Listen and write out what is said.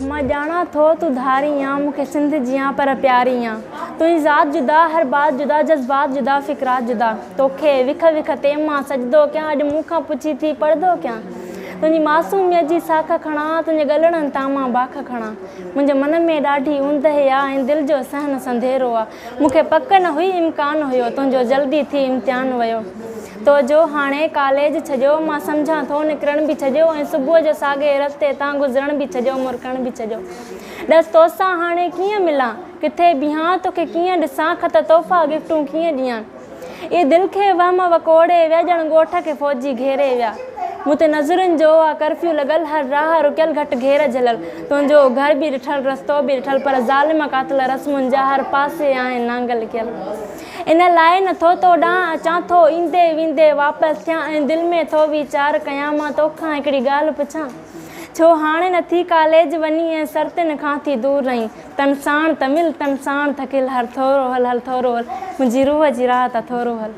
मां ॼाणा थो तूं धारी आ, मूंखे सिंध जियां पर प्यारी आ। तुंहिंजी ज़ात जुदा, हर बात जुदा, जज़्बात जुदा, फ़िक्रात जुदा। तोखे विख विख ते मां सजदो कयां, अॼु मूंखां पुछी थी पढ़दो कयां। तुंहिंजी मासूमियत जी साख खणा, तुंहिंजे गलड़नि तां मां बाख खणा। मुंहिंजे मन में ॾाढी ऊंदहि आ ऐं दिलि जो सहन संधेरो आ। मूंखे पक न हुई इम्कान हुयो, तुंहिंजो जल्दी थी इम्तिहान वियो। तो जो हाणे कॉलेज छॾियो, मां सम्झां थो निकिरण बि छॾियो ऐं सुबुह जो साॻे रस्ते तां गुज़रण बि छॾियो, मुरकण बि छॾियो। ॾस तोसां हाणे कीअं मिलां, किथे बीहां, तोखे कीअं ॾिसां, ख़त तोहफ़ा गिफ्टूं कीअं ॾियां। इहे दिलि खे वहम वकोड़े विया, ॼण ॻोठ खे फ़ौजी घेरे विया। मूं ते नज़रुनि जो आहे कर्फ्यू लॻल, हर राह रुकियल, घटि घेर झलियल। तुंहिंजो घर बि ॾिठल, रस्तो बि ॾिठल, पर ज़ालिम कातिल रस्मुनि जा हर पासे आहिनि नांगल कयल। इन लाइ नथो तो ॾांहुं अचां थो, ईंदे वेंदे वापसि थियां ऐं दिलि में थो वीचार कयां, मां तोखां हिकिड़ी ॻाल्हि पुछां। छो हाणे नथी कॉलेज वञी ऐं सर्तिन खां थी दूरि रहीं। तन साण त मिल, तन साण त खिल, हर थोरो हल, हल थोरो हल, मुंहिंजी रूह जी राह त थोरो हल।